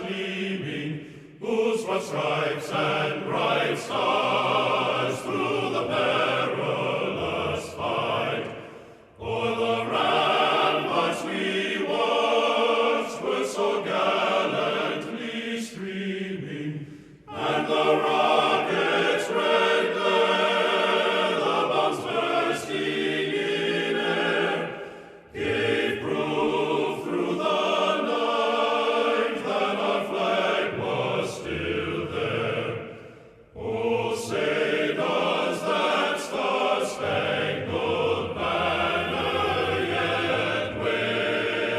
gleaming, whose broad stripes and bright stars through the perilous fight o'er the ramparts we watched were so gallantly streaming, and the rockets' red glare, the bombs bursting in air, gave proof through the night that our flag was still there. Oh, say does that star-spangled banner yet wave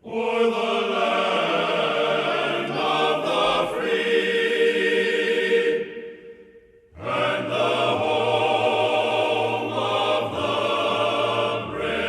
o'er the land of the free and the home of the brave?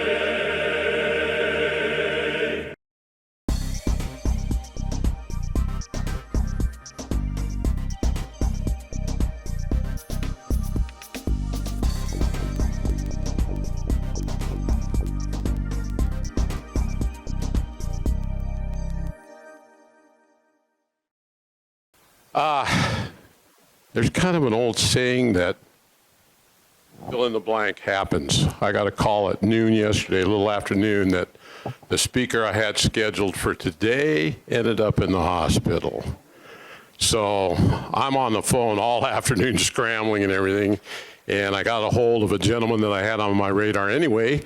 There's kind of an old saying that fill in the blank happens. I got a call at noon yesterday, a little after noon, that the speaker I had scheduled for today ended up in the hospital. So I'm on the phone all afternoon scrambling and everything, and I got a hold of a gentleman that I had on my radar anyway.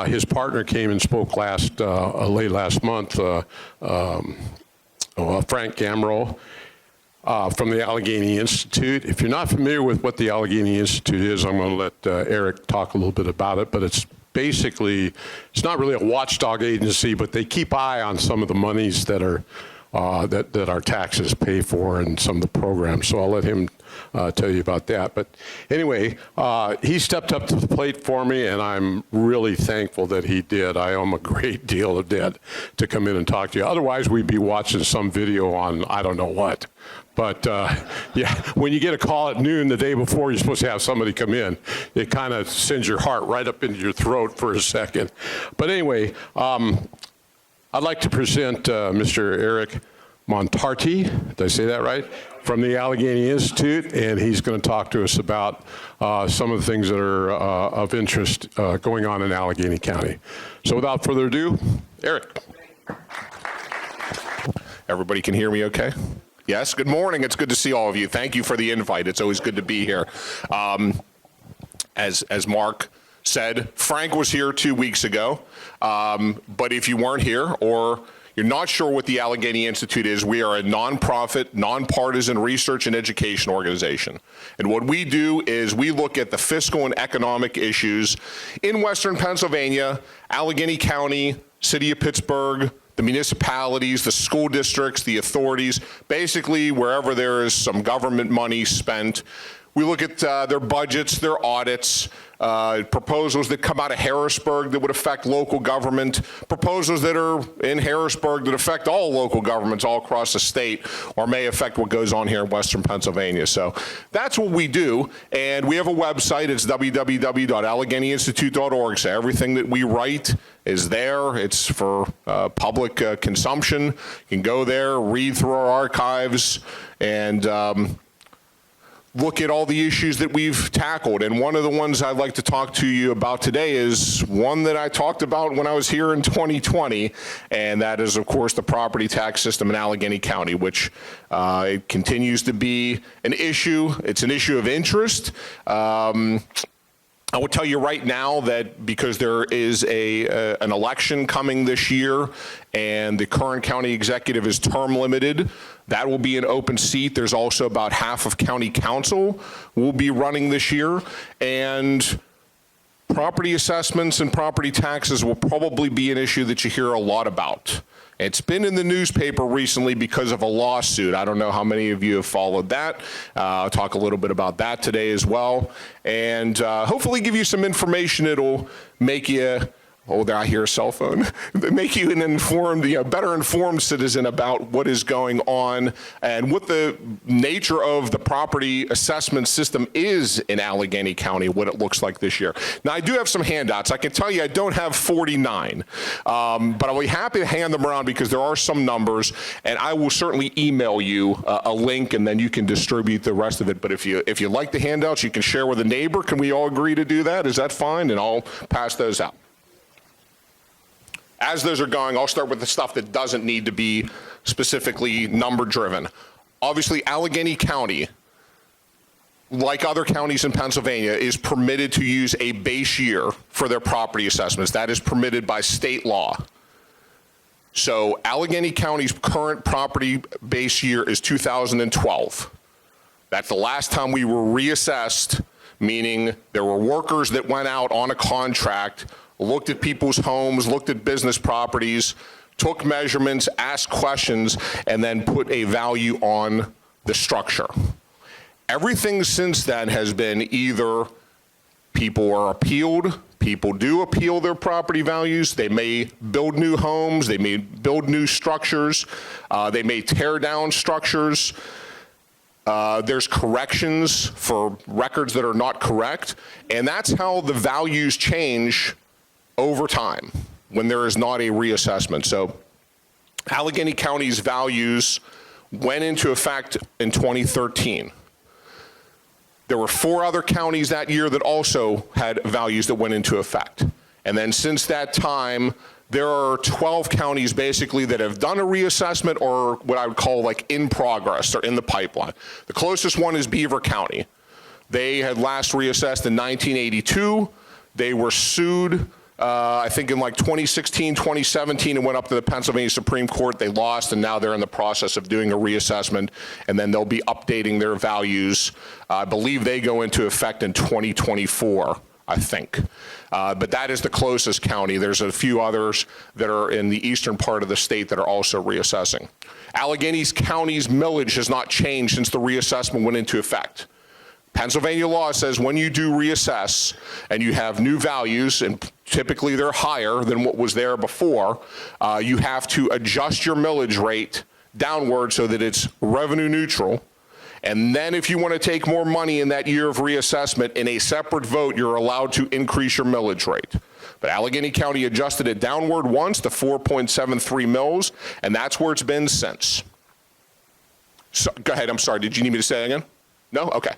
His partner came and spoke late last month, Frank Gamro. From the Alleghrny Institute. If you're not familiar with what the Alleghrny Institute is, I'm going to let Eric talk a little bit about it, but it's basically, it's not really a watchdog agency, but they keep eye on some of the monies that are that our taxes pay for and some of the programs. So I'll let him tell you about that. But anyway, he stepped up to the plate for me, and I'm really thankful that he did. I owe him a great deal of debt to come in and talk to you. Otherwise, we'd be watching some video on I don't know what. But yeah, when you get a call at noon the day before you're supposed to have somebody come in, it kind of sends your heart right up into your throat for a second. But anyway, I'd like to present Mr. Eric Montarti, did I say that right? From the Alleghrny Institute, and he's going to talk to us about some of the things that are of interest going on in Allegheny County. So without further ado, Eric. Everybody can hear me okay? Yes, good morning. It's good to see all of you. Thank you for the invite. It's always good to be here. As Mark said, Frank was here 2 weeks ago, but if you weren't here or you're not sure what the Alleghrny Institute is, we are a nonprofit, nonpartisan research and education organization. And what we do is we look at the fiscal and economic issues in Western Pennsylvania, Allegheny County, City of Pittsburgh, the municipalities, the school districts, the authorities, basically wherever there is some government money spent. We look at their budgets, their audits, proposals that come out of Harrisburg that would affect local government, proposals that are in Harrisburg that affect all local governments all across the state or may affect what goes on here in Western Pennsylvania. So that's what we do. And we have a website. It's www.alleghenyinstitute.org. So everything that we write is there. It's for public consumption. You can go there, read through our archives, and look at all the issues that we've tackled. And one of the ones I'd like to talk to you about today is one that I talked about when I was here in 2020, and that is, of course, the property tax system in Allegheny County, which it continues to be an issue. It's an issue of interest. I will tell you right now that because there is an election coming this year and the current county executive is term limited, that will be an open seat. There's also about half of county council will be running this year, and property assessments and property taxes will probably be an issue that you hear a lot about. It's been in the newspaper recently because of a lawsuit. I don't know how many of you have followed that. I'll talk a little bit about that today as well, and hopefully give you some information that'll make you Oh, there I hear a cell phone. Make you an informed, better informed citizen about what is going on and what the nature of the property assessment system is in Allegheny County, what it looks like this year. Now, I do have some handouts. I can tell you I don't have 49, but I'll be happy to hand them around because there are some numbers, and I will certainly email you a link, and then you can distribute the rest of it. But if you like the handouts, you can share with a neighbor. Can we all agree to do that? Is that fine? And I'll pass those out. As those are going, I'll start with the stuff that doesn't need to be specifically number driven. Obviously, Allegheny County, like other counties in Pennsylvania, is permitted to use a base year for their property assessments. That is permitted by state law. So Allegheny County's current property base year is 2012. That's the last time we were reassessed, meaning there were workers that went out on a contract, looked at people's homes, looked at business properties, took measurements, asked questions, and then put a value on the structure. Everything since then has been either people are appealed, people do appeal their property values, they may build new homes, they may build new structures, they may tear down structures. There's corrections for records that are not correct, and that's how the values change over time when there is not a reassessment. So Allegheny County's values went into effect in 2013. There were 4 other counties that year that also had values that went into effect. And then since that time, there are 12 counties basically that have done a reassessment or what I would call like in progress or in the pipeline. The closest one is Beaver County. They had last reassessed in 1982. They were sued I think in like 2016, 2017, it went up to the Pennsylvania Supreme Court. They lost, and now they're in the process of doing a reassessment, and then they'll be updating their values. I believe they go into effect in 2024, I think. But that is the closest county. There's a few others that are in the eastern part of the state that are also reassessing. Allegheny County's millage has not changed since the reassessment went into effect. Pennsylvania law says when you do reassess and you have new values, and typically they're higher than what was there before, you have to adjust your millage rate downward so that it's revenue neutral. And then if you want to take more money in that year of reassessment, in a separate vote, you're allowed to increase your millage rate. But Allegheny County adjusted it downward once to 4.73 mils, and that's where it's been since. So, go ahead, I'm sorry, did you need me to say that again? No? Okay.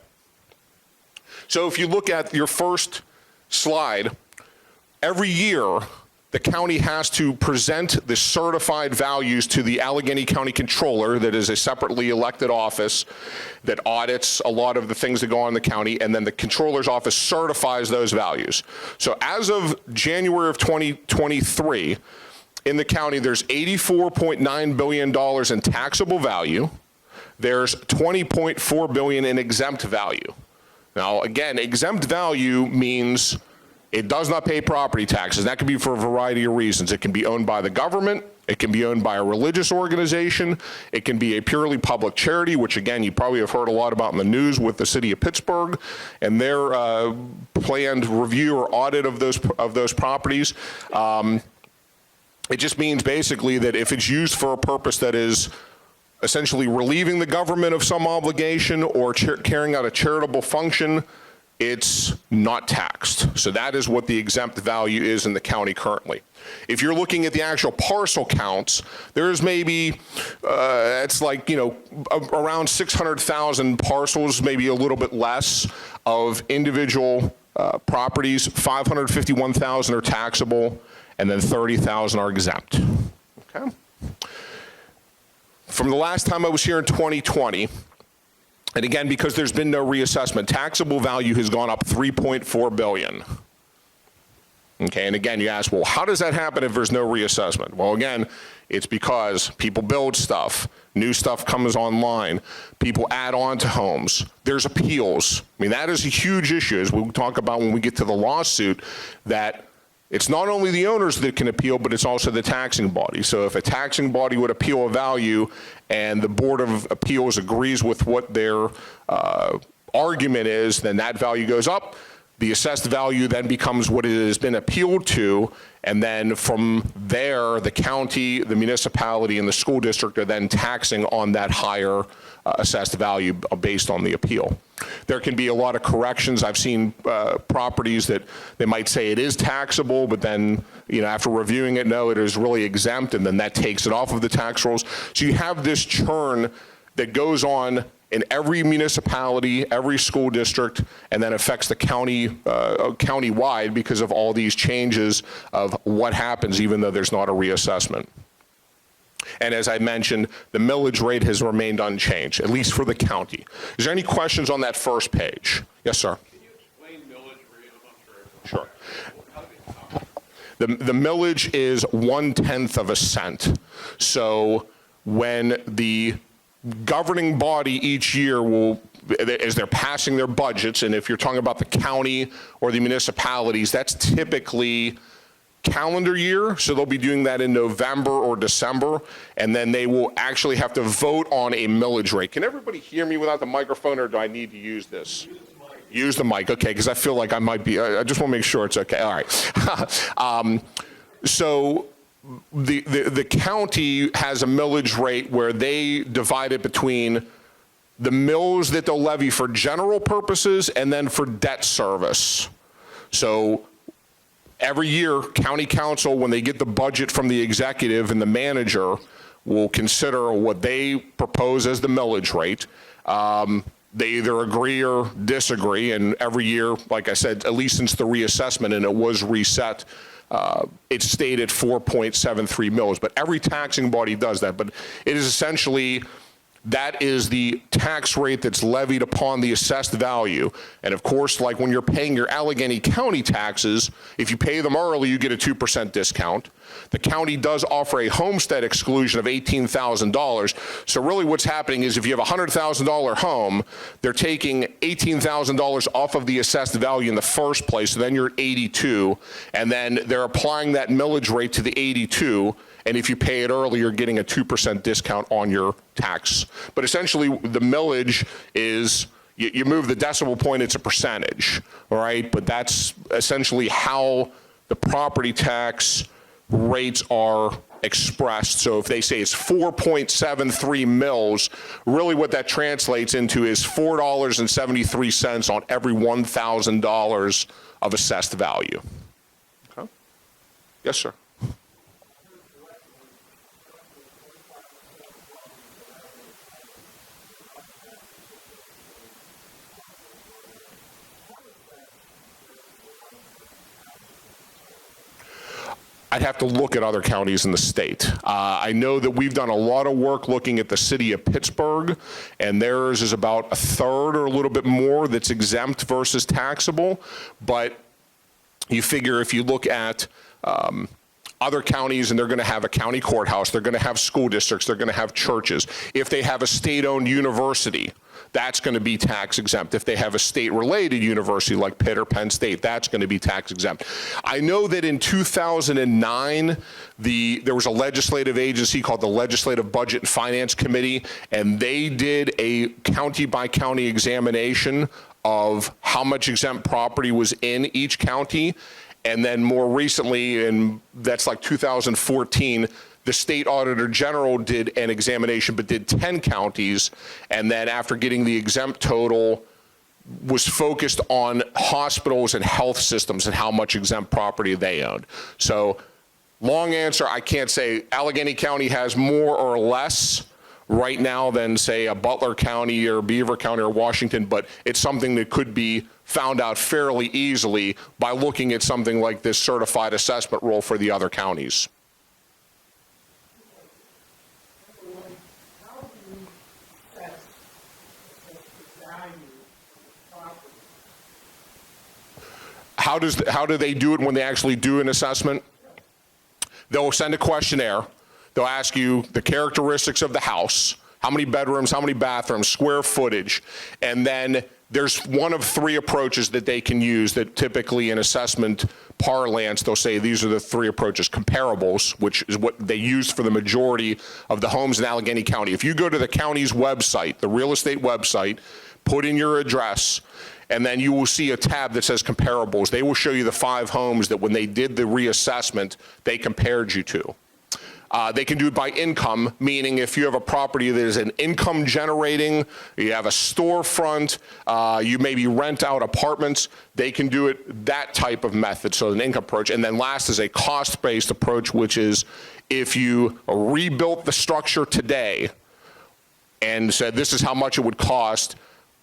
So if you look at your first slide, every year the county has to present the certified values to the Allegheny County Controller, that is a separately elected office that audits a lot of the things that go on in the county, and then the Controller's office certifies those values. So as of January of 2023, in the county, there's $84.9 billion in taxable value. There's $20.4 billion in exempt value. Now, again, exempt value means it does not pay property taxes. That can be for a variety of reasons. It can be owned by the government. It can be owned by a religious organization. It can be a purely public charity, which, again, you probably have heard a lot about in the news with the city of Pittsburgh and their planned review or audit of those properties. It just means basically that if it's used for a purpose that is essentially relieving the government of some obligation or carrying out a charitable function, it's not taxed. So that is what the exempt value is in the county currently. If you're looking at the actual parcel counts, there's maybe, it's like, around 600,000 parcels, maybe a little bit less, of individual properties. 551,000 are taxable, and then 30,000 are exempt. Okay. From the last time I was here in 2020, and again, because there's been no reassessment, taxable value has gone up $3.4 billion. Okay, and again, you ask, well, how does that happen if there's no reassessment? Well, again, it's because people build stuff, new stuff comes online, people add on to homes, there's appeals. I mean, that is a huge issue, as we'll talk about when we get to the lawsuit, that it's not only the owners that can appeal, but it's also the taxing body. So if a taxing body would appeal a value and the Board of Appeals agrees with what their argument is, then that value goes up. The assessed value then becomes what it has been appealed to, and then from there, the county, the municipality, and the school district are then taxing on that higher assessed value based on the appeal. There can be a lot of corrections. I've seen properties that they might say it is taxable, but then, you know, after reviewing it, no, it is really exempt, and then that takes it off of the tax rolls. So you have this churn that goes on in every municipality, every school district, and then affects the county, county-wide because of all these changes of what happens even though there's not a reassessment. And as I mentioned, the millage rate has remained unchanged, at least for the county. Is there any questions on that first page? Yes, sir. Can you explain millage rate? I'm not Sure. The millage is 1/10 of a cent. So when the governing body each year will, as they're passing their budgets, and if you're talking about the county or the municipalities, that's typically calendar year, so they'll be doing that in November or December, and then they will actually have to vote on a millage rate. Can everybody hear me without the microphone, or do I need to use this? Use the mic, okay, because I feel like I might be, I just want to make sure it's okay, all right. So the county has a millage rate where they divide it between the mills that they'll levy for general purposes and then for debt service. So every year, county council, when they get the budget from the executive and the manager, will consider what they propose as the millage rate. They either agree or disagree, and every year, like I said, at least since the reassessment, and it was reset, it stayed at 4.73 mils. But every taxing body does that. But it is essentially, that is the tax rate that's levied upon the assessed value. And of course, like when you're paying your Allegheny County taxes, if you pay them early, you get a 2% discount. The county does offer a homestead exclusion of $18,000. So really what's happening is if you have a $100,000 home, they're taking $18,000 off of the assessed value in the first place, so then you're at 82, and then they're applying that millage rate to the 82, and if you pay it early, you're getting a 2% discount on your tax. But essentially, the millage is, you move the decimal point, it's a percentage, all right? But that's essentially how the property tax rates are expressed. So if they say it's 4.73 mils, really what that translates into is $4.73 on every $1,000 of assessed value. Okay. Yes, sir. I'd have to look at other counties in the state. I know that we've done a lot of work looking at the city of Pittsburgh, and theirs is about a third or a little bit more that's exempt versus taxable. But you figure if you look at other counties, and they're going to have a county courthouse, they're going to have school districts, they're going to have churches. If they have a state-owned university, that's going to be tax exempt. If they have a state-related university like Pitt or Penn State, that's going to be tax exempt. I know that in 2009, there was a legislative agency called the Legislative Budget and Finance Committee, and they did a county-by-county examination of how much exempt property was in each county. And then more recently, and that's like 2014, the state auditor general did an examination, but did 10 counties. And then after getting the exempt total, was focused on hospitals and health systems and how much exempt property they owned. So long answer, I can't say Allegheny County has more or less right now than, say, a Butler County or Beaver County or Washington, but it's something that could be found out fairly easily by looking at something like this certified assessment roll for the other counties. How do they do it when they actually do an assessment? They'll send a questionnaire. They'll ask you the characteristics of the house, how many bedrooms, how many bathrooms, square footage, and then there's one of three approaches that they can use that typically in assessment parlance, they'll say these are the three approaches. Comparables, which is what they use for the majority of the homes in Allegheny County. If you go to the county's website, the real estate website, put in your address, and then you will see a tab that says comparables. They will show you the 5 homes that when they did the reassessment, they compared you to. They can do it by income, meaning if you have a property that is an income generating, you have a storefront, you maybe rent out apartments, they can do it that type of method, so an income approach. And then last is a cost-based approach, which is if you rebuilt the structure today and said this is how much it would cost,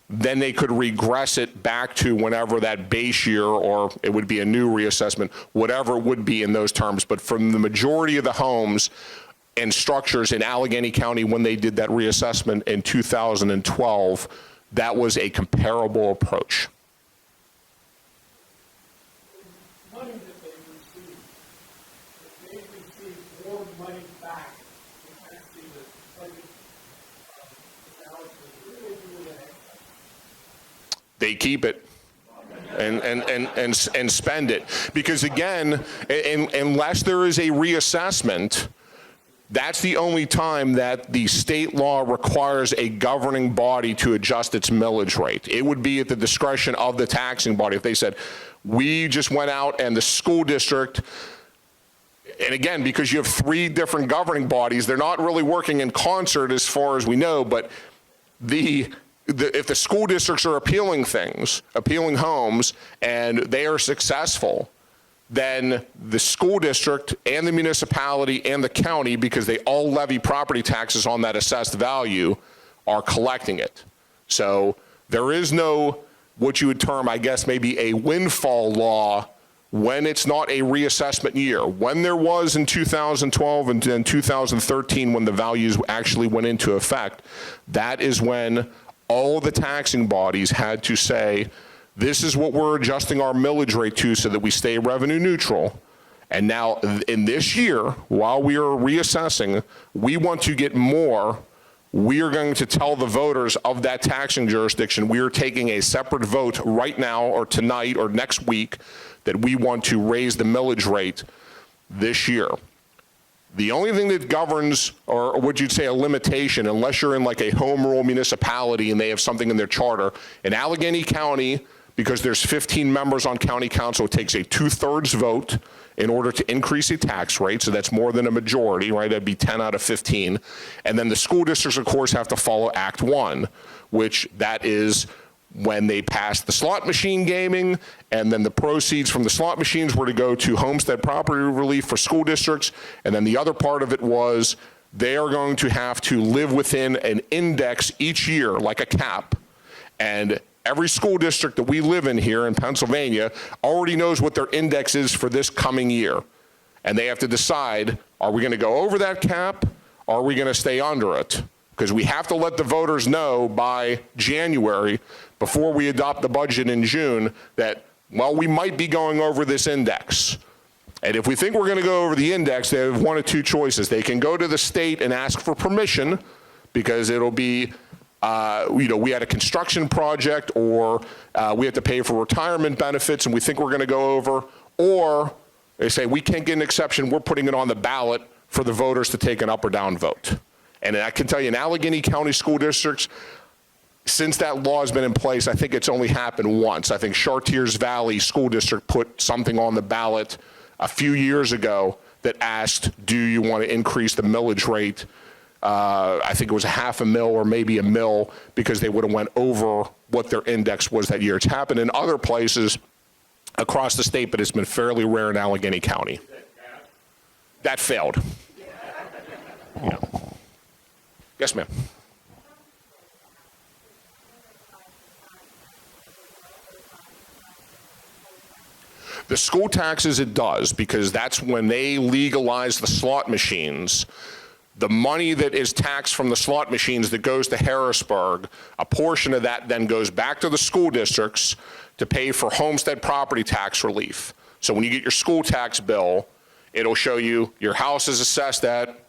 then they could regress it back to whenever that base year, or it would be a new reassessment, whatever it would be in those terms. But from the majority of the homes and structures in Allegheny County when they did that reassessment in 2012, that was a comparable approach. Money that they received, if they receive more money back, it has to be the budget balance is really excess. They keep it and spend it. Because again, unless there is a reassessment, that's the only time that the state law requires a governing body to adjust its millage rate. It would be at the discretion of the taxing body. If they said, we just went out and the school district, and again, because you have 3 different governing bodies, they're not really working in concert as far as we know, but if the school districts are appealing homes, and they are successful, then the school district and the municipality and the county, because they all levy property taxes on that assessed value, are collecting it. So there is no, what you would term, I guess, maybe a windfall law when it's not a reassessment year. When there was in 2012 and in 2013, when the values actually went into effect, that is when all the taxing bodies had to say, this is what we're adjusting our millage rate to so that we stay revenue neutral. And now in this year, while we are reassessing, we want to get more. We are going to tell the voters of that taxing jurisdiction, we are taking a separate vote right now or tonight or next week that we want to raise the millage rate this year. The only thing that governs, or would you say a limitation, unless you're in like a home rule municipality and they have something in their charter, in Allegheny County, because there's 15 members on county council, it takes a 2/3 vote in order to increase a tax rate, so that's more than a majority, right? That'd be 10 out of 15. And then the school districts, of course, have to follow Act 1, which that is when they passed the slot machine gaming, and then the proceeds from the slot machines were to go to homestead property relief for school districts, and then the other part of it was they are going to have to live within an index each year, like a cap, and every school district that we live in here in Pennsylvania already knows what their index is for this coming year, and they have to decide, are we going to go over that cap, or are we going to stay under it? Because we have to let the voters know by January, before we adopt the budget in June, that, well, we might be going over this index. And if we think we're going to go over the index, they have 1 of 2 choices. They can go to the state and ask for permission, because it'll be, we had a construction project, or we have to pay for retirement benefits and we think we're going to go over, or they say, we can't get an exception, we're putting it on the ballot for the voters to take an up or down vote. And I can tell you, in Allegheny County school districts, since that law has been in place, I think it's only happened once. I think Chartiers Valley School District put something on the ballot a few years ago that asked, do you want to increase the millage rate? I think it was $0.5 or maybe $1, because they would have went over what their index was that year. It's happened in other places across the state, but it's been fairly rare in Allegheny County. That failed. Yeah. Yes, ma'am. The school taxes, it does, because that's when they legalized the slot machines. The money that is taxed from the slot machines that goes to Harrisburg, a portion of that then goes back to the school districts to pay for homestead property tax relief. So when you get your school tax bill, it'll show you your house is assessed at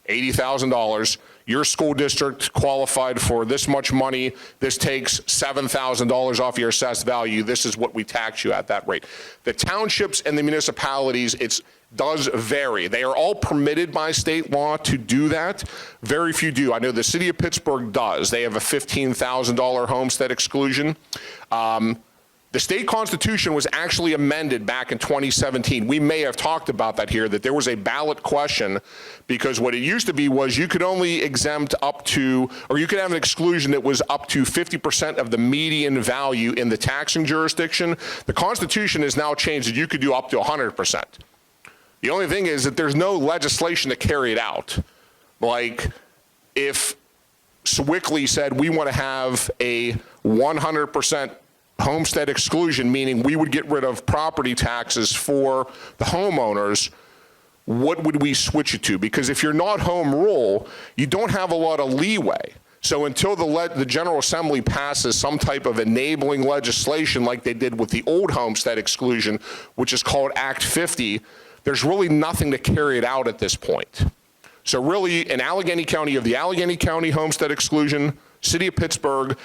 $80,000. Your school district qualified for this much money. This takes $7,000 off your assessed value. This is what we tax you at that rate. The townships and the municipalities, it does vary. They are all permitted by state law to do that. Very few do. I know the city of Pittsburgh does. They have a $15,000 homestead exclusion. The state constitution was actually amended back in 2017. We may have talked about that here, that there was a ballot question, because what it used to be was you could only exempt up to, or you could have an exclusion that was up to 50% of the median value in the taxing jurisdiction. The Constitution has now changed that you could do up to 100%. The only thing is that there's no legislation to carry it out. Like if Sewickley said we want to have a 100% homestead exclusion, meaning we would get rid of property taxes for the homeowners, what would we switch it to? Because if you're not home rule, you don't have a lot of leeway. So until the General Assembly passes some type of enabling legislation like they did with the old homestead exclusion, which is called Act 50, there's really nothing to carry it out at this point. So really, in Allegheny County, of the Allegheny County homestead exclusion, City of Pittsburgh,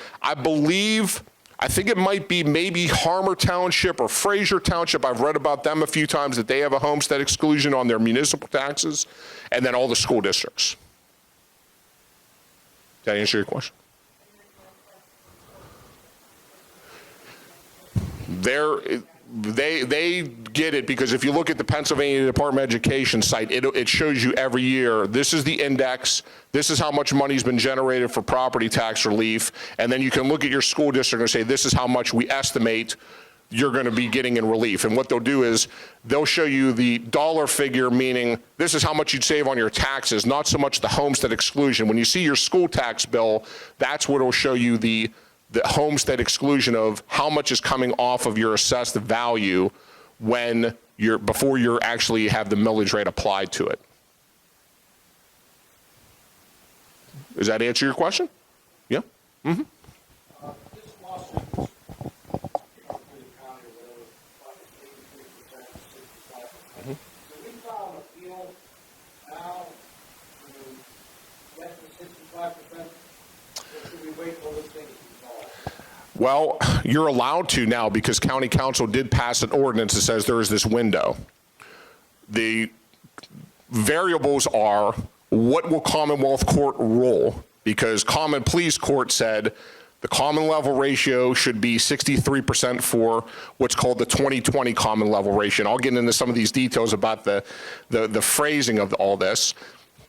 I think it might be maybe Harmer Township or Fraser Township. I've read about them a few times, that they have a homestead exclusion on their municipal taxes, and then all the school districts. Did that answer your question? They get it, because if you look at the Pennsylvania Department of Education site, it shows you every year, this is the index, this is how much money's been generated for property tax relief, and then you can look at your school district and say, this is how much we estimate you're going to be getting in relief. And what they'll do is they'll show you the dollar figure, meaning this is how much you'd save on your taxes, not so much the homestead exclusion. When you see your school tax bill, that's what will show you the homestead exclusion of how much is coming off of your assessed value when before you actually have the millage rate applied to it. Does that answer your question? Yeah? Mm-hmm. This lawsuit, you know, through the county or whatever, like 83%, 65%. So we file an appeal now to get the 65%, or should we wait till this thing is resolved? Well, you're allowed to now, because county council did pass an ordinance that says there is this window. The variables are, what will Commonwealth Court rule? Because Common Pleas Court said the common level ratio should be 63% for what's called the 2020 common level ratio. And I'll get into some of these details about the phrasing of all this.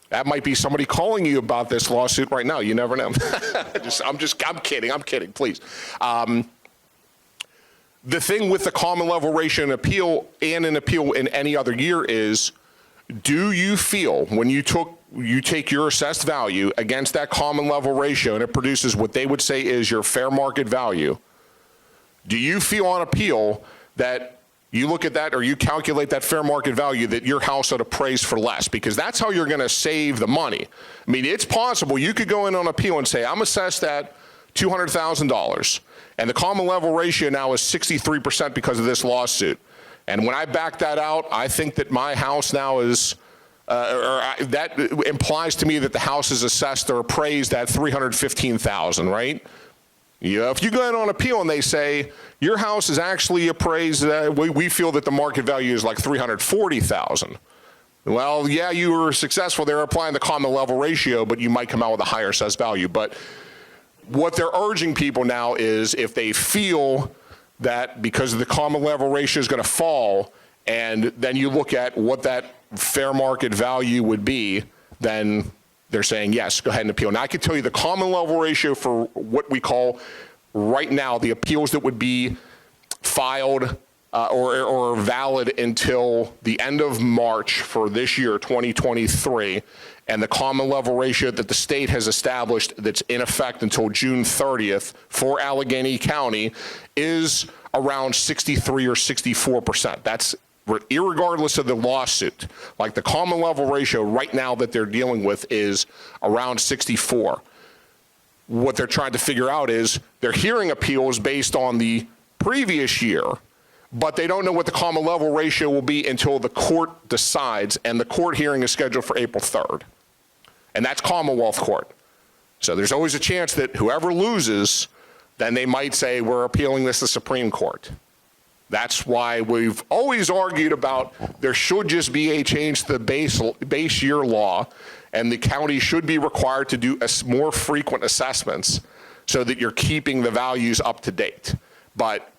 That might be somebody calling you about this lawsuit right now. You never know. I'm kidding, please. The thing with the common level ratio in appeal and an appeal in any other year is, do you feel when you take your assessed value against that common level ratio and it produces what they would say is your fair market value, do you feel on appeal that you look at that or you calculate that fair market value that your house ought to appraise for less? Because that's how you're going to save the money. I mean, it's possible you could go in on appeal and say, I'm assessed at $200,000, and the common level ratio now is 63% because of this lawsuit. And when I back that out, I think that my house now is, that implies to me that the house is assessed or appraised at $315,000, right? Yeah, if you go in on appeal and they say your house is actually appraised, we feel that the market value is like $340,000. Well, yeah, you were successful. They're applying the common level ratio, but you might come out with a higher assessed value. But what they're urging people now is, if they feel that because the common level ratio is going to fall, and then you look at what that fair market value would be, then they're saying, yes, go ahead and appeal. Now, I can tell you the common level ratio for what we call right now, the appeals that would be filed or valid until the end of March for this year, 2023, and the common level ratio that the state has established that's in effect until June 30th for Allegheny County is around 63 or 64%. That's irregardless of the lawsuit. Like the common level ratio right now that they're dealing with is around 64. What they're trying to figure out is they're hearing appeals based on the previous year, but they don't know what the common level ratio will be until the court decides, and the court hearing is scheduled for April 3rd. And that's Commonwealth Court. So there's always a chance that whoever loses, then they might say, we're appealing this to Supreme Court. That's why we've always argued about there should just be a change to the base year law, and the county should be required to do more frequent assessments so that you're keeping the values up to date. But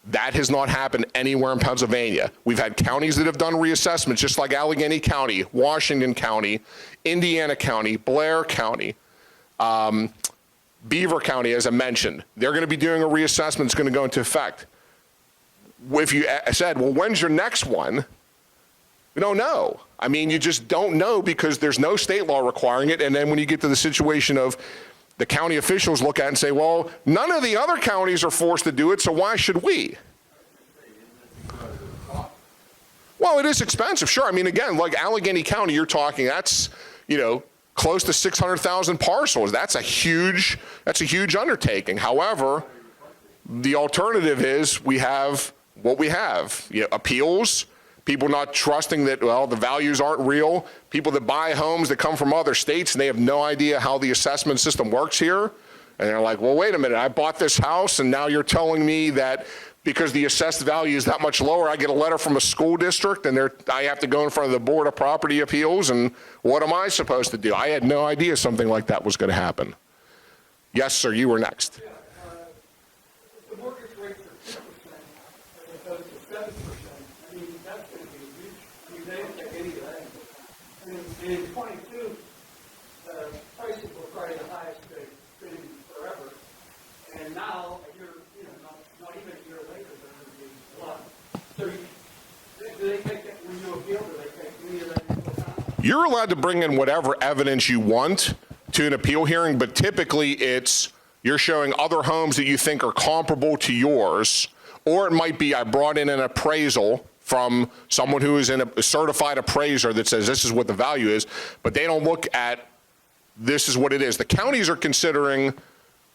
That has not happened anywhere in Pennsylvania. We've had counties that have done reassessments, just like Allegheny County, Washington County, Indiana County, Blair County, Beaver County, as I mentioned. They're going to be doing a reassessment. It's going to go into effect. If you said, well, when's your next one? We don't know. I mean, you just don't know because there's no state law requiring it. And then when you get to the situation of the county officials look at it and say, well, none of the other counties are forced to do it, so why should we? Well, it is expensive, sure. I mean, again, like Allegheny County, you're talking, that's, close to 600,000 parcels. That's a huge undertaking. However, the alternative is we have what we have. Appeals, people not trusting that, well, the values aren't real. People that buy homes that come from other states and they have no idea how the assessment system works here. And they're like, well, wait a minute, I bought this house and now you're telling me that because the assessed value is that much lower, I get a letter from a school district and I have to go in front of the Board of Property Appeals, and what am I supposed to do? I had no idea something like that was going to happen. Yes, sir, you were next. Yeah, the mortgage rates are 2% as opposed to 7%. I mean, that's going to be huge. I mean, they don't take any of that into account. And in 22, prices were probably the highest they've been forever. And now, not even a year later, they're going to be a lot. So do they take that when you appeal? Do they take any of that into account? You're allowed to bring in whatever evidence you want to an appeal hearing, but typically you're showing other homes that you think are comparable to yours, or it might be I brought in an appraisal from someone who is a certified appraiser that says this is what the value is, but they don't look at this is what it is. The counties are considering,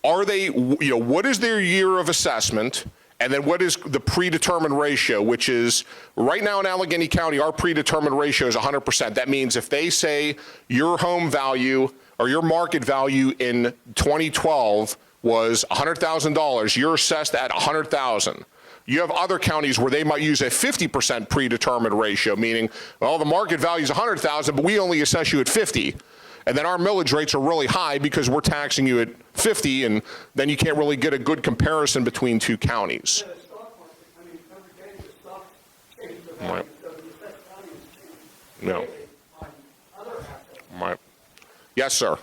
what is their year of assessment, and then what is the predetermined ratio, which is right now in Allegheny County, our predetermined ratio is 100%. That means if they say your home value or your market value in 2012 was $100,000, you're assessed at $100,000. You have other counties where they might use a 50% predetermined ratio, meaning, well, the market value is $100,000, but we only assess you at 50. And then our millage rates are really high because we're taxing you at 50, and then you can't really get a good comparison between two counties. The stock market, I mean, every day the stock changes the value, so the assessed value is changing. No. On other assets. Right. Yes, sir. I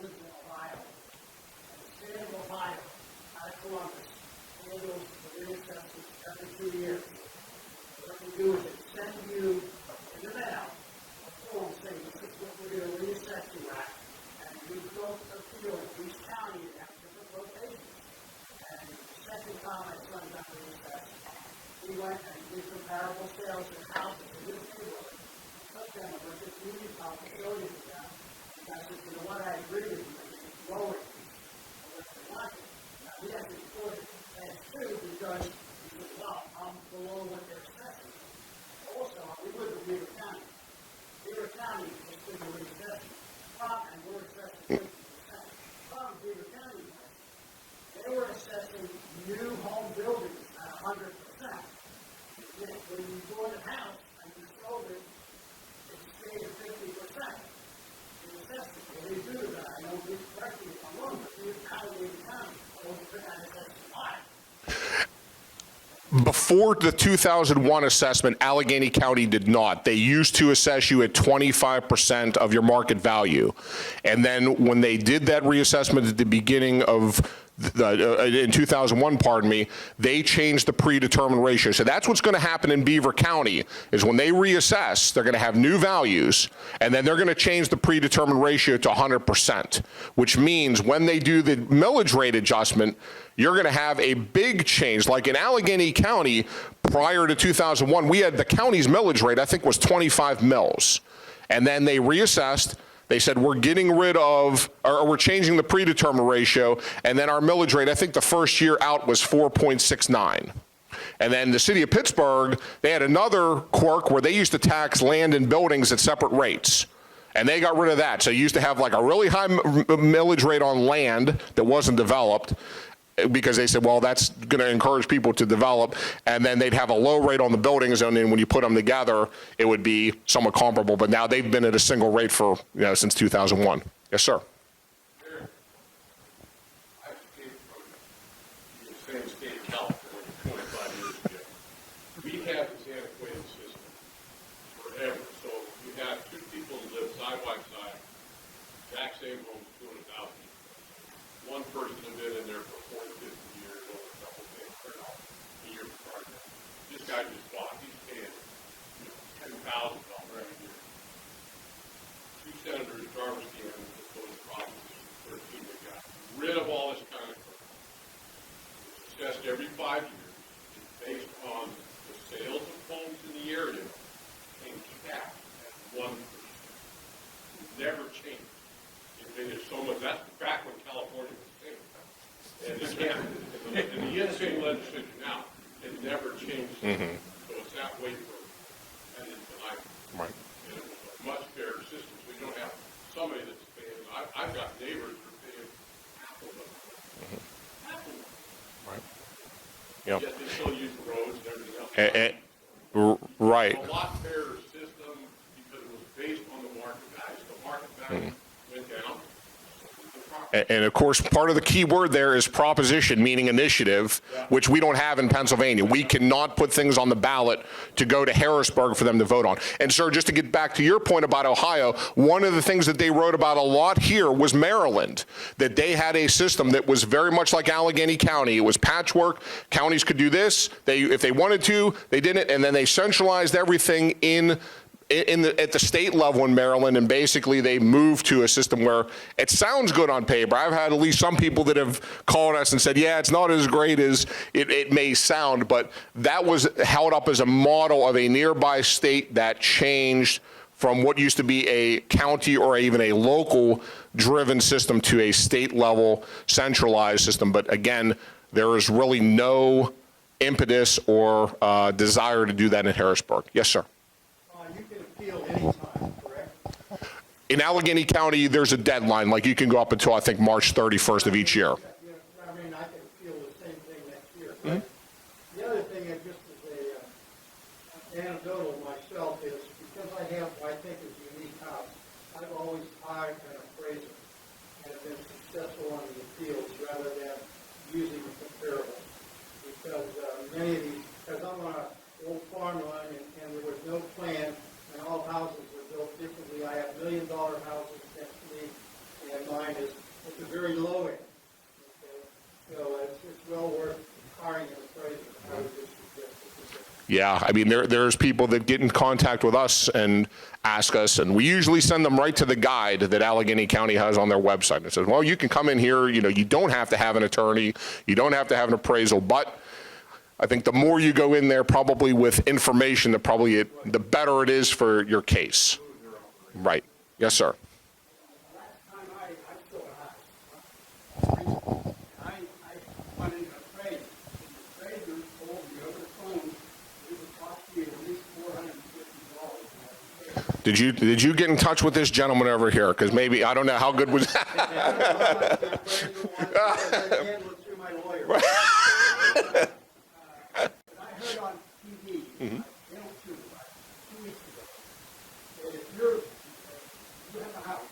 live in Ohio. The state of Ohio, out of Columbus, handles the reassessment every 2 years. What they do is they send you in the mail a form saying this is what we're going to reassess you at, and we don't appeal each county at different locations. And the second time my son got reassessed, we went and did comparable sales in houses in this neighborhood. Touchdown, we're just using our facilities with them. And I said, you know what, I agree with you, it's lower. Now, we have to report it as two because he said, well, I'm below what they're assessing. Also, we live in Beaver County. Beaver County is going to reassess, and we're assessing 50%. From Beaver County, they were assessing new home buildings at 100%. Yet when you bought a house and you sold it, it stayed at 50%. The assessment, they do that. I know we correct you if I'm wrong, but we have Allegheny County, over that assessment high. Before the 2001 assessment, Allegheny County did not. They used to assess you at 25% of your market value. And then when they did that reassessment at the beginning of in 2001, pardon me, they changed the predetermined ratio. So that's what's going to happen in Beaver County is when they reassess, they're going to have new values, and then they're going to change the predetermined ratio to 100%, which means when they do the millage rate adjustment, you're going to have a big change. Like in Allegheny County, prior to 2001, we had the county's millage rate, I think, was 25 mils. And then they reassessed. They said, we're getting rid of, or we're changing the predetermined ratio, and then our millage rate, I think the first year out was 4.69. And then the city of Pittsburgh, they had another quirk where they used to tax land and buildings at separate rates. And they got rid of that. So you used to have like a really high millage rate on land that wasn't developed, because they said, well, that's going to encourage people to develop, and then they'd have a low rate on the buildings, and then when you put them together, it would be somewhat comparable. But now they've been at a single rate for, since 2001. Yes, sir. I came from the same state of same home's 200,000. One person had been in there for 40, 50 years, over a couple of things, turned out a year before that. This guy just bought, he's paying, $10,000 every year. Two senators, Jarvis and just voted Proposition 13, they got rid of all this kind of crap. It's assessed every 5 years. It's based on the sales of homes in the area and capped at 1%. Never changed. It made it so much. That's back when California was the same. And it can't. And the insane legislation now, it never changed. So it's that way for and it's tonight. Right. And it was a much fairer system. So you don't have somebody that's paying. I've got neighbors who are paying half of them. Half of them. Right. Yep. Yet they still use the roads and everything else. Right. A lot fairer system because it was based on the market value. The market value went down. And of course, part of the key word there is proposition, meaning initiative, which we don't have in Pennsylvania. We cannot put things on the ballot to go to Harrisburg for them to vote on. And sir, just to get back to your point about Ohio, one of the things that they wrote about a lot here was Maryland, that they had a system that was very much like Allegheny County. It was patchwork. Counties could do this. If they wanted to, they didn't. And then they centralized everything at the state level in Maryland, and basically they moved to a system where it sounds good on paper. I've had at least some people that have called us and said, yeah, it's not as great as it may sound, but that was held up as a model of a nearby state that changed from what used to be a county or even a local driven system to a state level centralized system. But again, there is really no impetus or desire to do that in Harrisburg. Yes, sir. You can appeal anytime, correct? In Allegheny County, there's a deadline, like you can go up until, I think, March 31st of each year. I mean, I can appeal the same thing next year. But the other thing, just as an anecdotal myself, is because I have what I think is a unique house, I've always hired an appraiser and have been successful on the appeals rather than using a comparable. Because many of these, because I'm on an old farmland and there was no plan, and all houses were built differently. I have $1 million houses next to me, and mine is at the very low end. Okay? So it's well worth hiring an appraiser. I would just suggest it. Yeah, I mean, there's people that get in contact with us and ask us, and we usually send them right to the guide that Allegheny County has on their website. It says, well, you can come in here, you don't have to have an attorney, you don't have to have an appraisal, but I think the more you go in there probably with information, the better it is for your case. Right. Yes, sir. Last time I sold a house, I went into a trade, and the trader told me over the phone it would cost me at least $450. Did you get in touch with this gentleman over here? Because maybe, I don't know, how good was that? Again, look through my lawyer. I heard on TV, Channel 2, 2 weeks ago, that if you have a house,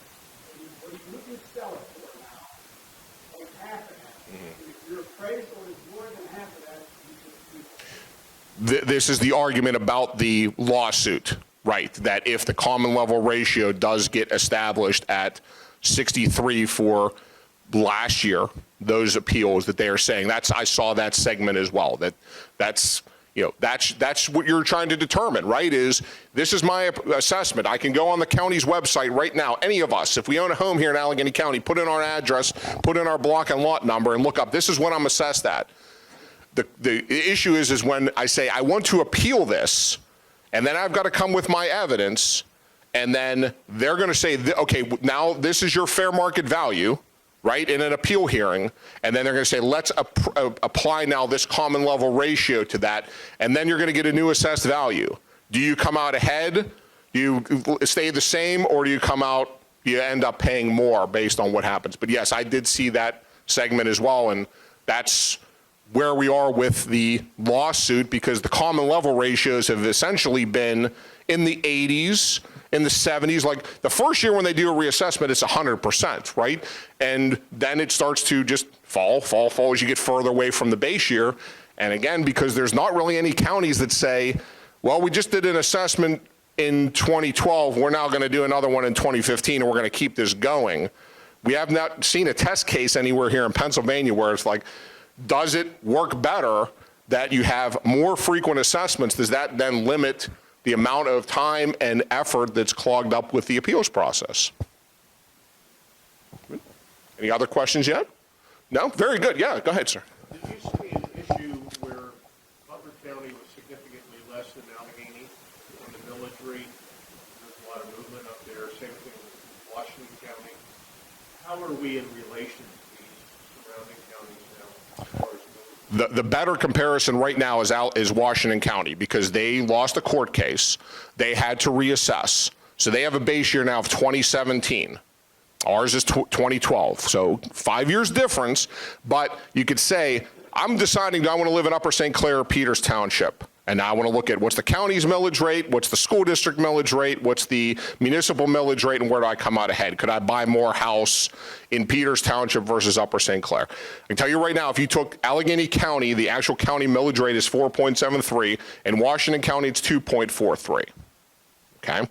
and what you can sell it for now, like half of that, and if your appraisal is more than half of that, you should keep it. This is the argument about the lawsuit, right? That if the common level ratio does get established at 63 for last year, those appeals that they are saying, I saw that segment as well. That's what you're trying to determine, right? This is my assessment. I can go on the county's website right now, any of us, if we own a home here in Allegheny County, put in our address, put in our block and lot number, and look up, this is what I'm assessed at. The issue is when I say I want to appeal this, and then I've got to come with my evidence, and then they're going to say, okay, now this is your fair market value, right, in an appeal hearing, and then they're going to say, let's apply now this common level ratio to that, and then you're going to get a new assessed value. Do you come out ahead? Do you stay the same, or do you end up paying more based on what happens? But yes, I did see that segment as well, and that's where we are with the lawsuit, because the common level ratios have essentially been in the 80s, in the 70s. Like the first year when they do a reassessment, it's 100%, right? And then it starts to just fall as you get further away from the base year. And again, because there's not really any counties that say, well, we just did an assessment in 2012, we're now going to do another one in 2015, and we're going to keep this going. We have not seen a test case anywhere here in Pennsylvania where it's like, does it work better that you have more frequent assessments? Does that then limit the amount of time and effort that's clogged up with the appeals process? Any other questions yet? No? Very good. Yeah, go ahead, sir. Did you see an issue where Butler County was significantly less than Allegheny on the millage rate? There's a lot of movement up there. Same thing with Washington County. How are we in relation to these surrounding counties now as far as millage? The better comparison right now is Washington County because they lost a court case. They had to reassess. So they have a base year now of 2017. Ours is 2012. So 5 years difference, but you could say, I'm deciding, do I want to live in Upper St. Clair or Peters Township? And now I want to look at what's the county's millage rate, what's the school district millage rate, what's the municipal millage rate, and where do I come out ahead? Could I buy more house in Peters Township versus Upper St. Clair? I can tell you right now, if you took Allegheny County, the actual county millage rate is 4.73, and Washington County, it's 2.43. Okay?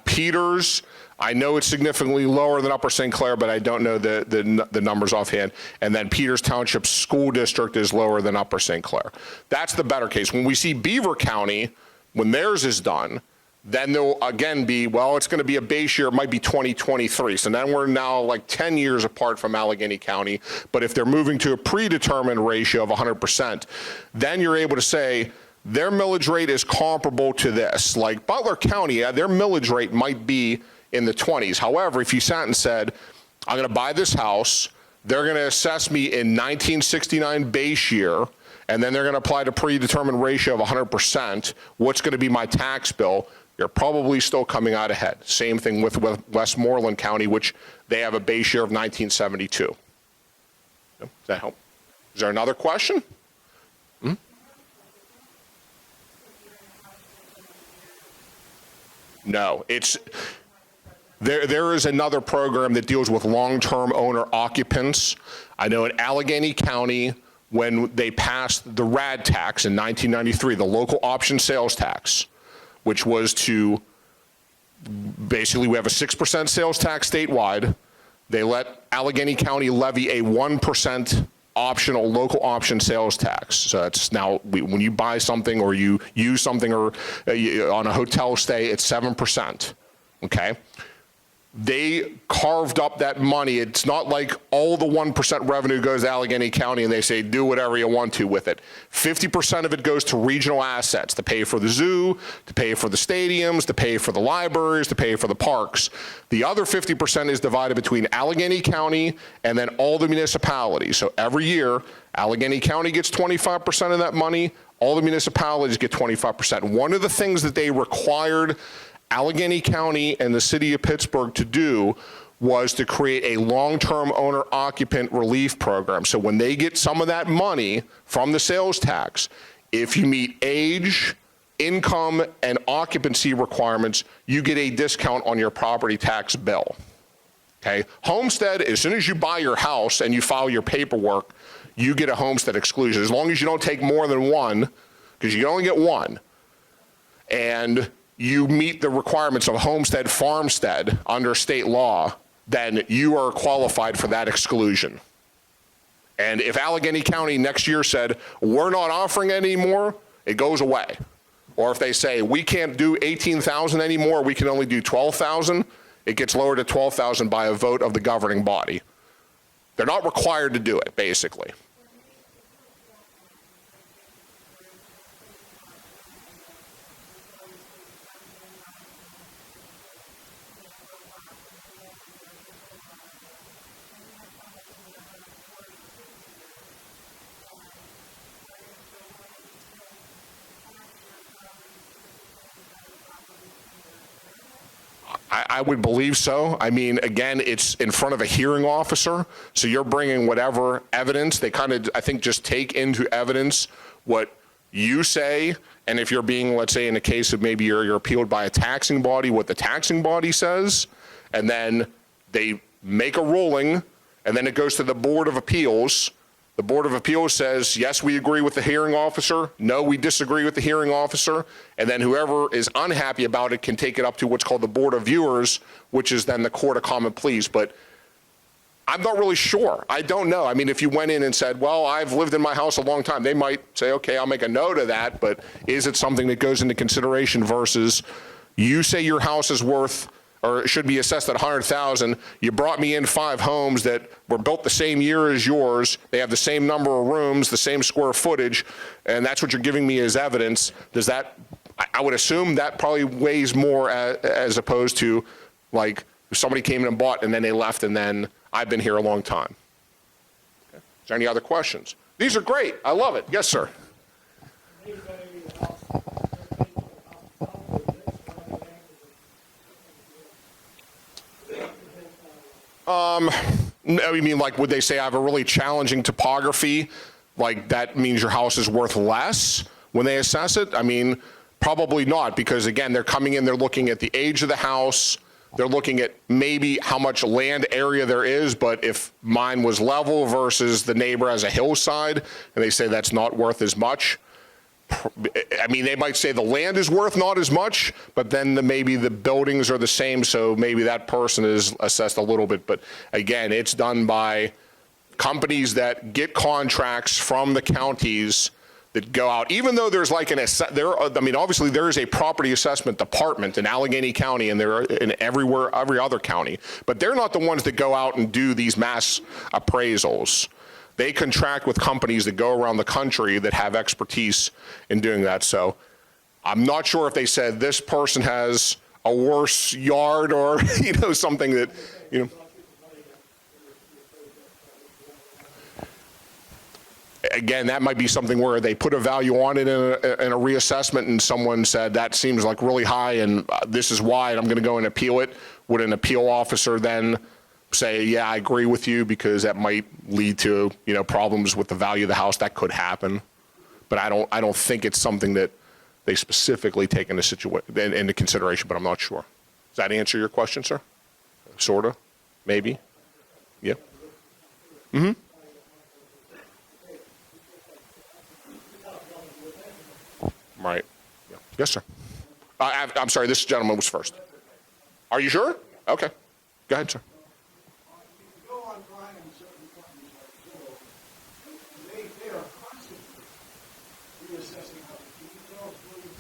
Peters, I know it's significantly lower than Upper St. Clair, but I don't know the numbers offhand. And then Peters Township School District is lower than Upper St. Clair. That's the better case. When we see Beaver County, when theirs is done, then there'll again be, well, it's going to be a base year, it might be 2023. So then we're now like 10 years apart from Allegheny County. But if they're moving to a predetermined ratio of 100%, then you're able to say, their millage rate is comparable to this. Like Butler County, their millage rate might be in the 20s. However, if you sat and said, I'm going to buy this house, they're going to assess me in 1969 base year, and then they're going to apply the predetermined ratio of 100%, what's going to be my tax bill? You're probably still coming out ahead. Same thing with Westmoreland County, which they have a base year of 1972. Does that help? Is there another question? No, it's... There is another program that deals with long-term owner occupants. I know in Allegheny County, when they passed the RAD tax in 1993, the local option sales tax, which was to, basically we have a 6% sales tax statewide. They let Allegheny County levy a 1% optional local option sales tax. So it's now, when you buy something or you use something or on a hotel stay, it's 7%, okay? They carved up that money. It's not like all the 1% revenue goes to Allegheny County and they say, do whatever you want to with it. 50% of it goes to regional assets, to pay for the zoo, to pay for the stadiums, to pay for the libraries, to pay for the parks. The other 50% is divided between Allegheny County and then all the municipalities. So every year, Allegheny County gets 25% of that money. All the municipalities get 25%. One of the things that they required Allegheny County and the city of Pittsburgh to do was to create a long-term owner occupant relief program. So when they get some of that money from the sales tax, if you meet age, income, and occupancy requirements, you get a discount on your property tax bill. Okay? Homestead, as soon as you buy your house and you file your paperwork, you get a homestead exclusion, as long as you don't take more than one, because you can only get one. And you meet the requirements of homestead, farmstead under state law, then you are qualified for that exclusion. And if Allegheny County next year said, we're not offering it anymore, it goes away. Or if they say, we can't do 18,000 anymore, we can only do 12,000, it gets lowered to 12,000 by a vote of the governing body. They're not required to do it, basically. I would believe so. I mean, again, it's in front of a hearing officer, so you're bringing whatever evidence. They kind of, I think, just take into evidence what you say, and if you're being, let's say, in a case of maybe you're appealed by a taxing body, what the taxing body says, and then they make a ruling, and then it goes to the Board of Appeals. The Board of Appeals says, yes, we agree with the hearing officer. No, we disagree with the hearing officer. And then whoever is unhappy about it can take it up to what's called the Board of Viewers, which is then the Court of Common Pleas. But I'm not really sure. I don't know. I mean, if you went in and said, well, I've lived in my house a long time, they might say, okay, I'll make a note of that, but is it something that goes into consideration versus you say your house is worth or it should be assessed at 100,000. You brought me in 5 homes that were built the same year as yours. They have the same number of rooms, the same square footage, and that's what you're giving me as evidence. Does that, I would assume that probably weighs more as opposed to like if somebody came in and bought and then they left and then I've been here a long time. Okay. Is there any other questions? These are great. I love it. Yes, sir. I mean, like, would they say I have a really challenging topography? Like, that means your house is worth less when they assess it? I mean, probably not, because again, they're coming in, they're looking at the age of the house, they're looking at maybe how much land area there is, but if mine was level versus the neighbor has a hillside, and they say that's not worth as much, I mean, they might say the land is worth not as much, but then maybe the buildings are the same, so maybe that person is assessed a little bit. But again, it's done by companies that get contracts from the counties that go out, even though there's like I mean, obviously there is a property assessment department in Allegheny County and there are in every other county, but they're not the ones that go out and do these mass appraisals. They contract with companies that go around the country that have expertise in doing that. So I'm not sure if they said this person has a worse yard or, you know, something that, you know. Again, that might be something where they put a value on it in a reassessment and someone said that seems like really high and this is why, and I'm going to go and appeal it. Would an appeal officer then say, yeah, I agree with you, because that might lead to, you know, problems with the value of the house? That could happen, but I don't think it's something that they specifically take into consideration, but I'm not sure. Does that answer your question, sir? Sort of, maybe. Yeah. Mm-hmm. Right. Yeah. Yes, sir. I'm sorry, this gentleman was first. Are you sure? Okay. Go ahead, sir. Go online and certain companies like Zillow, they are constantly reassessing houses. Can you tell us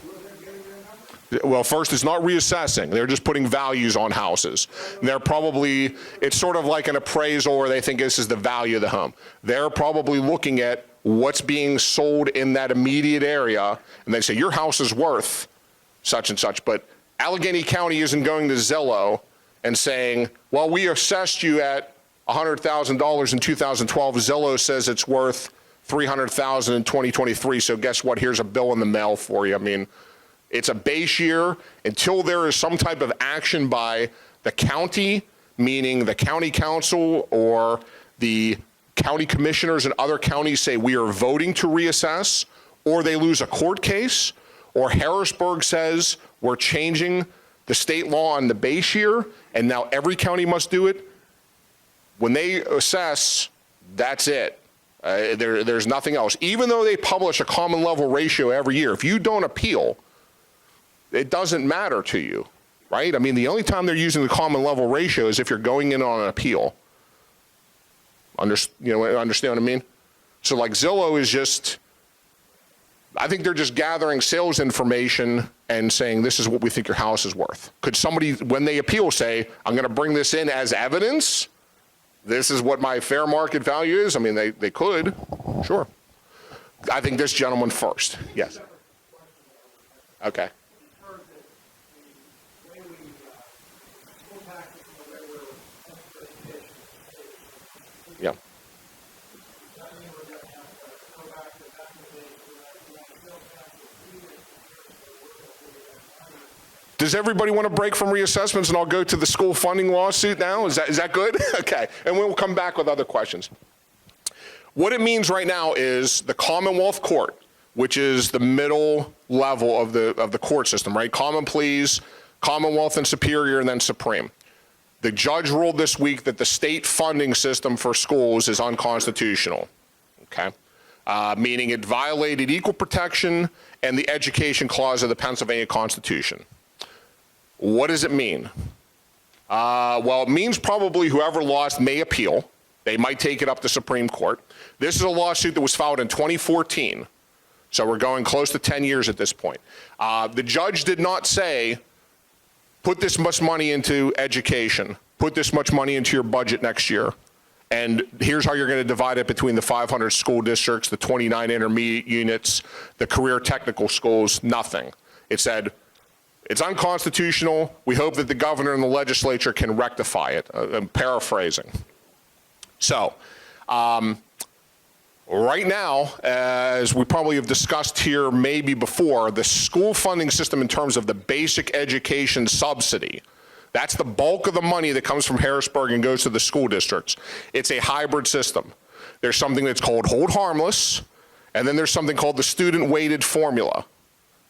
where they're getting their numbers? Well, first, it's not reassessing. They're just putting values on houses. They're probably, it's sort of like an appraisal where they think this is the value of the home. They're probably looking at what's being sold in that immediate area, and they say, your house is worth such and such. But Allegheny County isn't going to Zillow and saying, well, we assessed you at $100,000 in 2012. Zillow says it's worth $300,000 in 2023. So guess what? Here's a bill in the mail for you. I mean, it's a base year until there is some type of action by the county, meaning the county council or the county commissioners in other counties say we are voting to reassess, or they lose a court case, or Harrisburg says we're changing the state law on the base year and now every county must do it. When they assess, that's it. There's nothing else. Even though they publish a common level ratio every year, if you don't appeal, it doesn't matter to you, right? I mean, the only time they're using the common level ratio is if you're going in on an appeal. Understand what I mean? So like Zillow is just, I think they're just gathering sales information and saying, this is what we think your house is worth. Could somebody, when they appeal, say, I'm going to bring this in as evidence? This is what my fair market value is? I mean, they could, sure. I think this gentleman first, yes. Okay. Yeah. Does everybody want to break from reassessments and I'll go to the school funding lawsuit now? Is that good? Okay, and we'll come back with other questions. What it means right now is the Commonwealth Court, which is the middle level of the court system, right? Common Pleas, Commonwealth and Superior, and then Supreme. The judge ruled this week that the state funding system for schools is unconstitutional, okay? Meaning it violated equal protection and the education clause of the Pennsylvania Constitution. What does it mean? Well, it means probably whoever lost may appeal, They might take it up to Supreme Court. This is a lawsuit that was filed in 2014. So we're going close to 10 years at this point. The judge did not say, put this much money into education, put this much money into your budget next year, and here's how you're going to divide it between the 500 school districts, the 29 intermediate units, the career technical schools, nothing. It said, it's unconstitutional. We hope that the governor and the legislature can rectify it. I'm paraphrasing. So, right now, as we probably have discussed here maybe before, the school funding system in terms of the basic education subsidy, that's the bulk of the money that comes from Harrisburg and goes to the school districts. It's a hybrid system. There's something that's called hold harmless, and then there's something called the student weighted formula,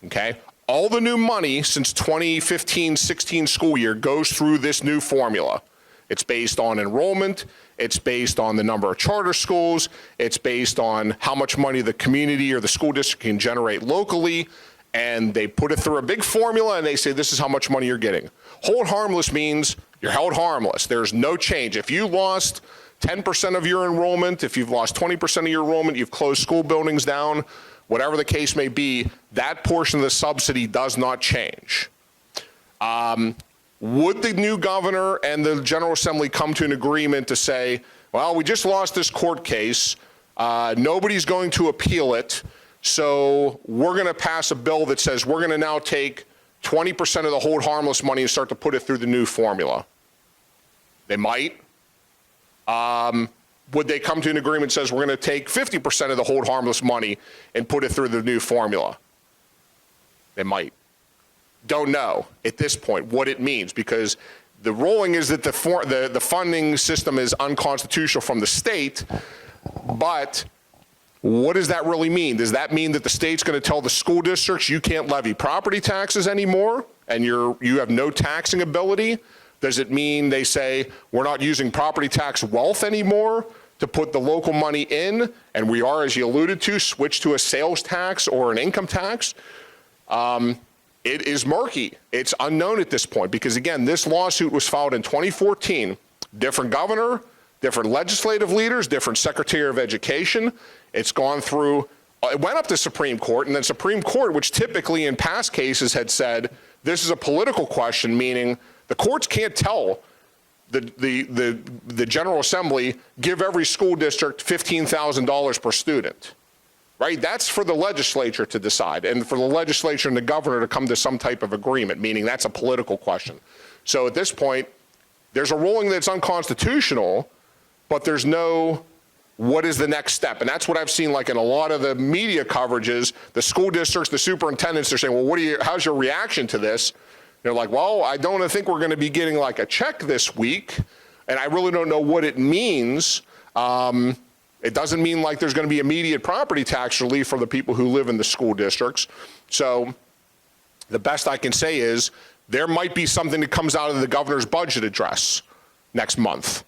okay? All the new money since 2015-16 school year goes through this new formula. It's based on enrollment, it's based on the number of charter schools, it's based on how much money the community or the school district can generate locally, and they put it through a big formula and they say this is how much money you're getting. Hold harmless means you're held harmless. There's no change. If you lost 10% of your enrollment, if you've lost 20% of your enrollment, you've closed school buildings down, whatever the case may be, that portion of the subsidy does not change. Would the new governor and the General Assembly come to an agreement to say, well, we just lost this court case, nobody's going to appeal it, so we're going to pass a bill that says we're going to now take 20% of the hold harmless money and start to put it through the new formula? They might. Would they come to an agreement that says we're going to take 50% of the hold harmless money and put it through the new formula? They might. Don't know at this point what it means, because the ruling is that the funding system is unconstitutional from the state, but what does that really mean? Does that mean that the state's going to tell the school districts you can't levy property taxes anymore and you have no taxing ability? Does it mean they say we're not using property tax wealth anymore to put the local money in, and we are, as you alluded to, switch to a sales tax or an income tax? It is murky. It's unknown at this point because, again, this lawsuit was filed in 2014. Different governor, different legislative leaders, different secretary of education. It's gone through, it went up to Supreme Court, and then Supreme Court, which typically in past cases had said this is a political question, meaning the courts can't tell the General Assembly, give every school district $15,000 per student. Right? That's for the legislature to decide, and for the legislature and the governor to come to some type of agreement, meaning that's a political question. So at this point, there's a ruling that's unconstitutional, but there's no what is the next step. And that's what I've seen like in a lot of the media coverages, the school districts, the superintendents, they're saying, well, how's your reaction to this? They're like, well, I don't think we're going to be getting like a check this week, and I really don't know what it means. It doesn't mean like there's going to be immediate property tax relief for the people who live in the school districts. So the best I can say is there might be something that comes out of the governor's budget address next month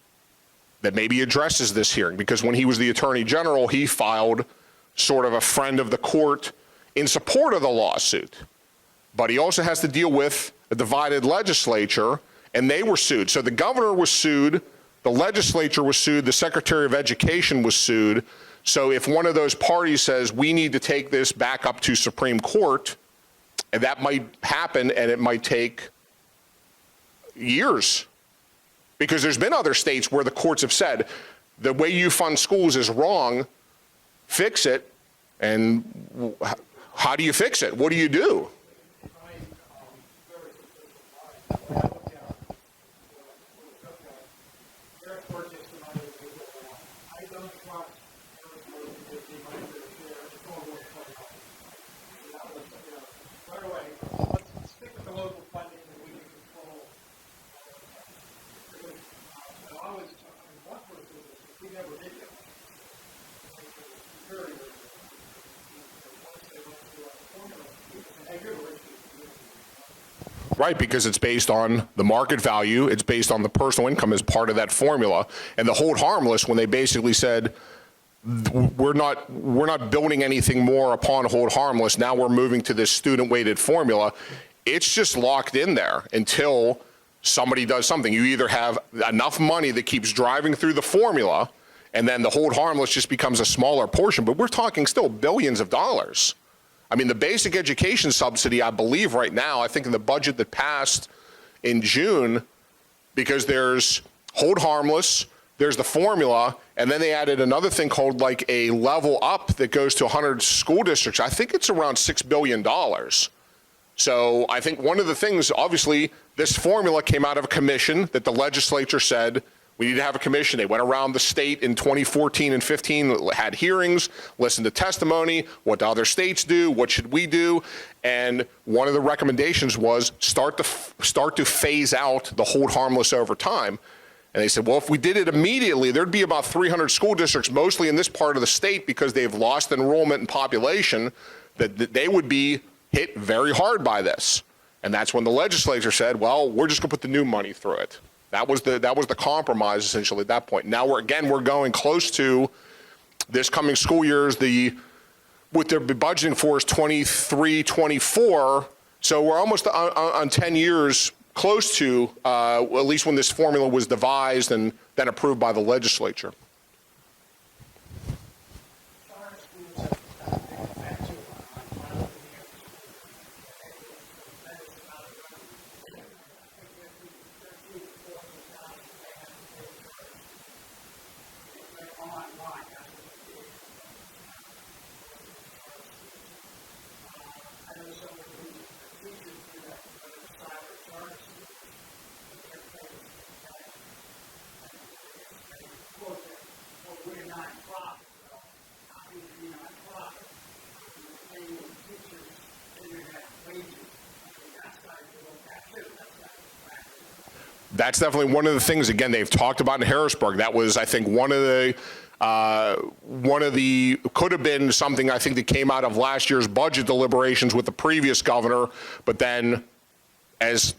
that maybe addresses this hearing, because when he was the attorney general, he filed sort of a friend of the court in support of the lawsuit. But he also has to deal with a divided legislature, and they were sued. So the governor was sued, the legislature was sued, the Secretary of Education was sued. So if one of those parties says we need to take this back up to Supreme Court, and that might happen, and it might take years. Because there's been other states where the courts have said the way you fund schools is wrong, fix it. And how do you fix it? What do you do? Right, because it's based on the market value, it's based on the personal income as part of that formula. And the hold harmless, when they basically said, we're not building anything more upon hold harmless, now we're moving to this student weighted formula, it's just locked in there until somebody does something. You either have enough money that keeps driving through the formula, and then the hold harmless just becomes a smaller portion, but we're talking still billions of dollars. I mean, the basic education subsidy, I believe right now, I think in the budget that passed in June, because there's hold harmless, there's the formula, and then they added another thing called like a level up that goes to 100 school districts. I think it's around $6 billion. So I think one of the things, obviously, this formula came out of a commission that the legislature said, we need to have a commission. They went around the state in 2014 and 15, had hearings, listened to testimony, what do other states do, what should we do? And one of the recommendations was start to phase out the hold harmless over time. And they said, well, if we did it immediately, there'd be about 300 school districts, mostly in this part of the state, because they've lost enrollment and population, that they would be hit very hard by this. And that's when the legislature said, well, we're just going to put the new money through it. That was the compromise essentially at that point. Now we're going close to this coming school year's what they're budgeting for is 23, 24. So we're almost on 10 years close to at least when this formula was devised and then approved by the legislature. That's definitely one of the things, again, they've talked about in Harrisburg. That was, I think, one of the, could have been something I think that came out of last year's budget deliberations with the previous governor, but then as,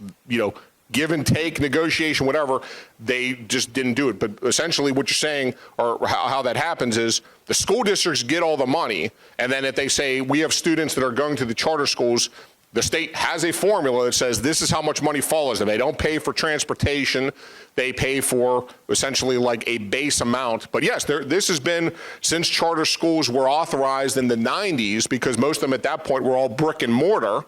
give and take, negotiation, whatever, they just didn't do it. But essentially what you're saying, or how that happens, is the school districts get all the money, and then if they say we have students that are going to the charter schools, the state has a formula that says this is how much money follows them. They don't pay for transportation. They pay for essentially like a base amount. But yes, this has been since charter schools were authorized in the 90s, because most of them at that point were all brick and mortar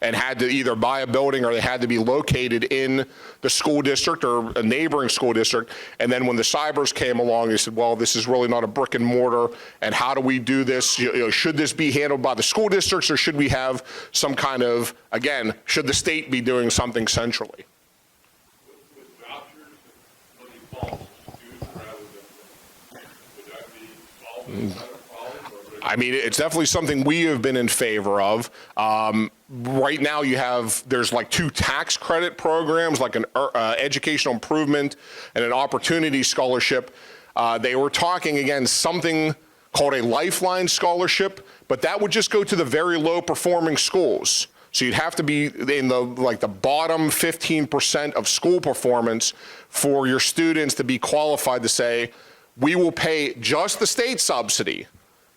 and had to either buy a building or they had to be located in the school district or a neighboring school district. And then when the cybers came along, they said, well, this is really not a brick and mortar, and how do we do this? Should this be handled by the school districts, or should we have some kind of, again, should the state be doing something centrally? With vouchers, money falls to students rather than, would that be solved in kind of problem? I mean, it's definitely something we have been in favor of. Right now there's like 2 tax credit programs, like an educational improvement and an opportunity scholarship. They were talking, again, something called a lifeline scholarship, but that would just go to the very low performing schools. So you'd have to be in the bottom 15% of school performance for your students to be qualified to say, we will pay just the state subsidy.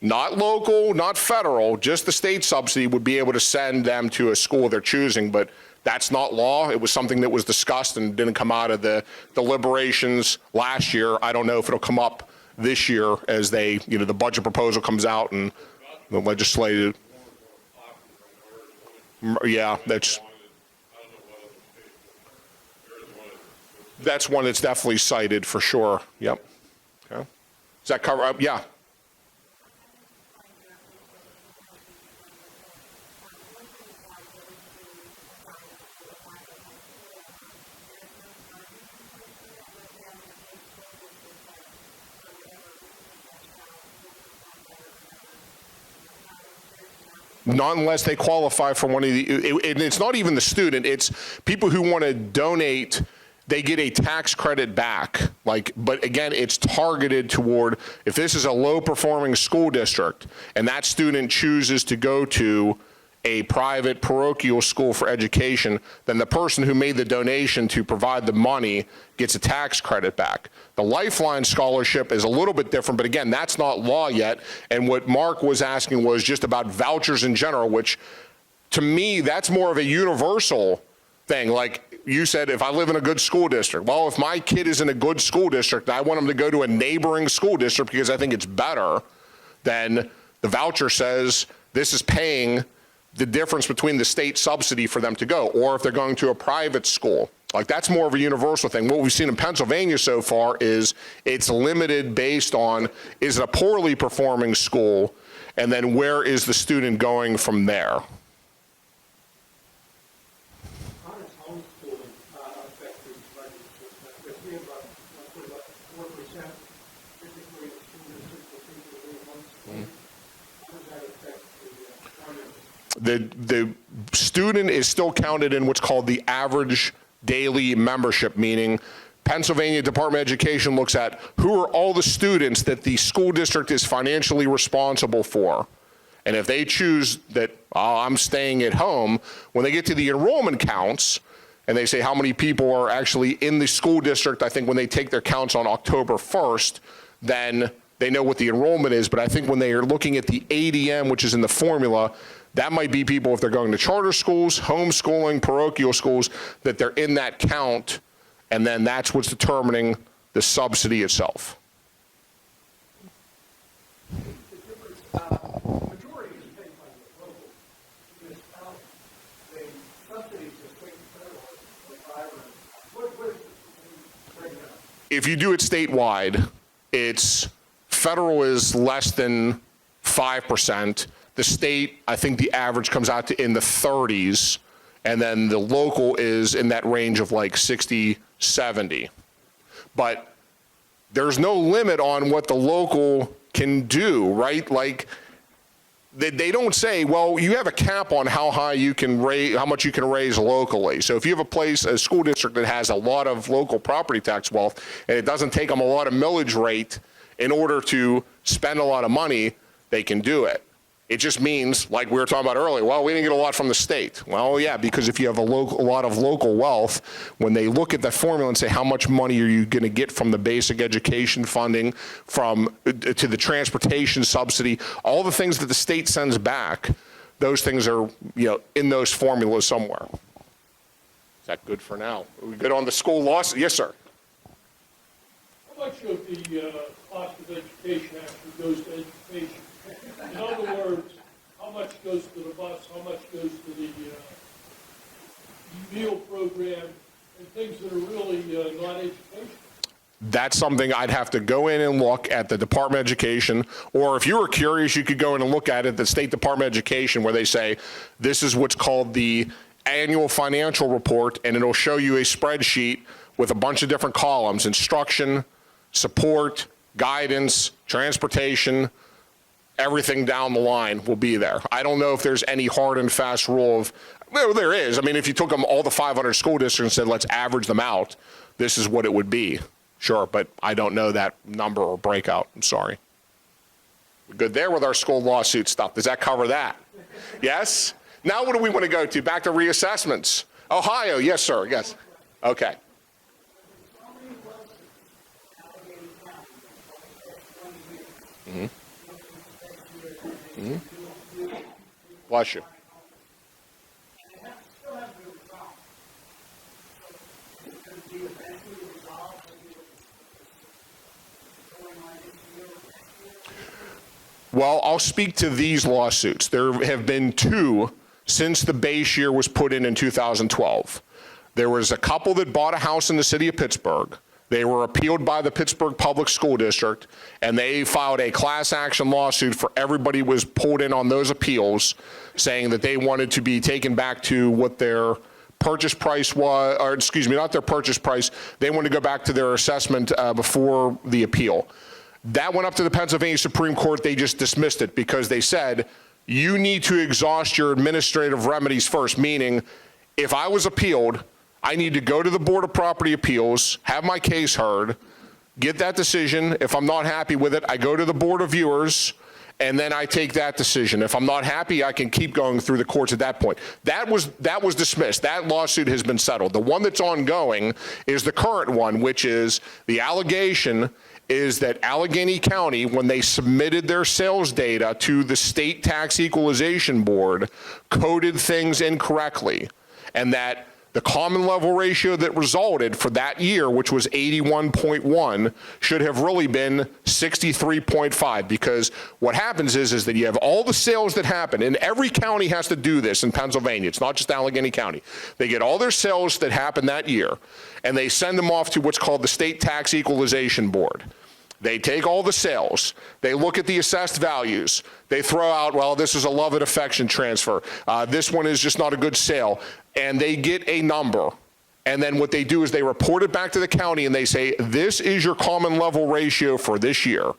Not local, not federal, just the state subsidy would be able to send them to a school they're choosing, but that's not law. It was something that was discussed and didn't come out of the deliberations last year. I don't know if it'll come up this year as the budget proposal comes out and the legislative. Yeah, that's one that's definitely cited for sure. Yep. Okay. Does that cover up? Yeah. Not unless they qualify for one of and it's not even the student, it's people who want to donate, they get a tax credit back. But again, it's targeted toward, if this is a low performing school district and that student chooses to go to a private parochial school for education, then the person who made the donation to provide the money gets a tax credit back. The Lifeline scholarship is a little bit different, but again, that's not law yet. And what Mark was asking was just about vouchers in general, which to me, that's more of a universal thing. Like you said, if I live in a good school district, well, if my kid is in a good school district, I want them to go to a neighboring school district because I think it's better, then the voucher says this is paying the difference between the state subsidy for them to go, or if they're going to a private school. Like, that's more of a universal thing. What we've seen in Pennsylvania so far is it's limited based on, is it a poorly performing school, and then where is the student going from there? How does homeschooling affect these budgets? If we have about 4%, typically the school district will think that we homeschooling, how does that affect the funding? The student is still counted in what's called the average daily membership, meaning Pennsylvania Department of Education looks at who are all the students that the school district is financially responsible for. And if they choose that, oh, I'm staying at home, when they get to the enrollment counts, and they say how many people are actually in the school district, I think when they take their counts on October 1st, then they know what the enrollment is. But I think when they are looking at the ADM, which is in the formula, that might be people, if they're going to charter schools, homeschooling, parochial schools, that they're in that count, and then that's what's determining the subsidy itself. The difference, the majority is paid by the local municipality. The subsidies are state and federal, what is the breakdown? If you do it statewide, it's federal is less than 5%. The state, I think the average comes out to in the 30s, and then the local is in that range of like 60, 70. But there's no limit on what the local can do, right? Like, they don't say, well, you have a cap on how high you can raise, how much you can raise locally. So if you have a school district that has a lot of local property tax wealth, and it doesn't take them a lot of millage rate in order to spend a lot of money, they can do it. It just means, like we were talking about earlier, well, we didn't get a lot from the state. Well, yeah, because if you have a lot of local wealth, when they look at that formula and say, how much money are you going to get from the basic education funding, from to the transportation subsidy, all the things that the state sends back, those things are, in those formulas somewhere. Is that good for now? Are we good on the school loss? Yes, sir. How much of the cost of education actually goes to education? In other words, how much goes to the bus, how much goes to the meal program, and things that are really not educational? That's something I'd have to go in and look at the Department of Education, or if you were curious, you could go in and look at it, the State Department of Education, where they say, this is what's called the annual financial report, and it'll show you a spreadsheet with a bunch of different columns: instruction, support, guidance, transportation, everything down the line will be there. I don't know if there's any hard and fast rule of, well, there is. I mean, if you took them all the 500 school districts and said, let's average them out, this is what it would be. Sure, but I don't know that number or breakout. I'm sorry. We're good there with our school lawsuit stuff. Does that cover that? Yes? Now what do we want to go to? Back to reassessments. Ohio, yes, sir, yes. Okay. Mm-hmm. Mm-hmm. Bless you. Well, I'll speak to these lawsuits. There have been two since the base year was put in 2012. There was a couple that bought a house in the city of Pittsburgh. They were appealed by the Pittsburgh Public School District, and they filed a class action lawsuit for everybody who was pulled in on those appeals, saying that they wanted to be taken back to what their purchase price was, or excuse me, not their purchase price. They wanted to go back to their assessment before the appeal. That went up to the Pennsylvania Supreme Court. They just dismissed it because they said, you need to exhaust your administrative remedies first, meaning if I was appealed, I need to go to the Board of Property Appeals, have my case heard, get that decision. If I'm not happy with it, I go to the Board of Viewers, and then I take that decision. If I'm not happy, I can keep going through the courts at that point. That was dismissed. That lawsuit has been settled. The one that's ongoing is the current one, which is the allegation is that Allegheny County, when they submitted their sales data to the State Tax Equalization Board, coded things incorrectly, and that The common level ratio that resulted for that year, which was 81.1, should have really been 63.5, because what happens is that you have all the sales that happen, and every county has to do this in Pennsylvania. It's not just Allegheny County. They get all their sales that happen that year, and they send them off to what's called the State Tax Equalization Board. They take all the sales, they look at the assessed values, they throw out, well, this is a love and affection transfer, this one is just not a good sale, and they get a number. And then what they do is they report it back to the county and they say, this is your common level ratio for this year.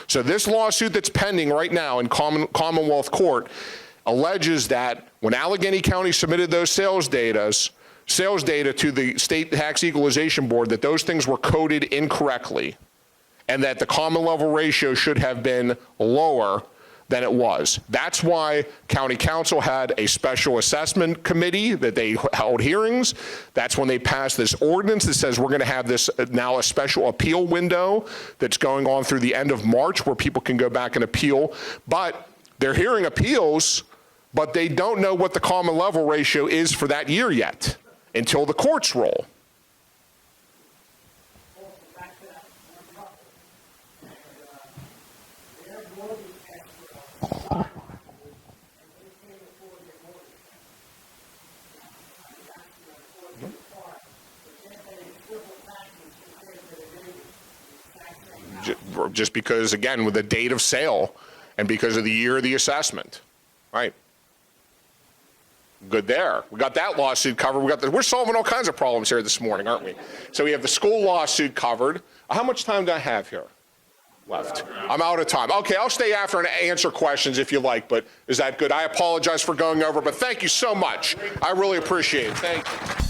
So this lawsuit that's pending right now in Commonwealth Court alleges that when Allegheny County submitted those sales data to the State Tax Equalization Board, that those things were coded incorrectly, and that the common level ratio should have been lower than it was. That's why County Council had a special assessment committee that they held hearings. That's when they passed this ordinance that says we're going to have this now a special appeal window that's going on through the end of March where people can go back and appeal. But they're hearing appeals, but they don't know what the common level ratio is for that year yet until the courts roll. Just because, again, with the date of sale and because of the year of the assessment, right? Good there. We got that lawsuit covered. We're solving all kinds of problems here this morning, aren't we? So we have the school lawsuit covered. How much time do I have here left? I'm out of time. Okay, I'll stay after and answer questions if you like, but is that good? I apologize for going over, but thank you so much. I really appreciate it. Thank you.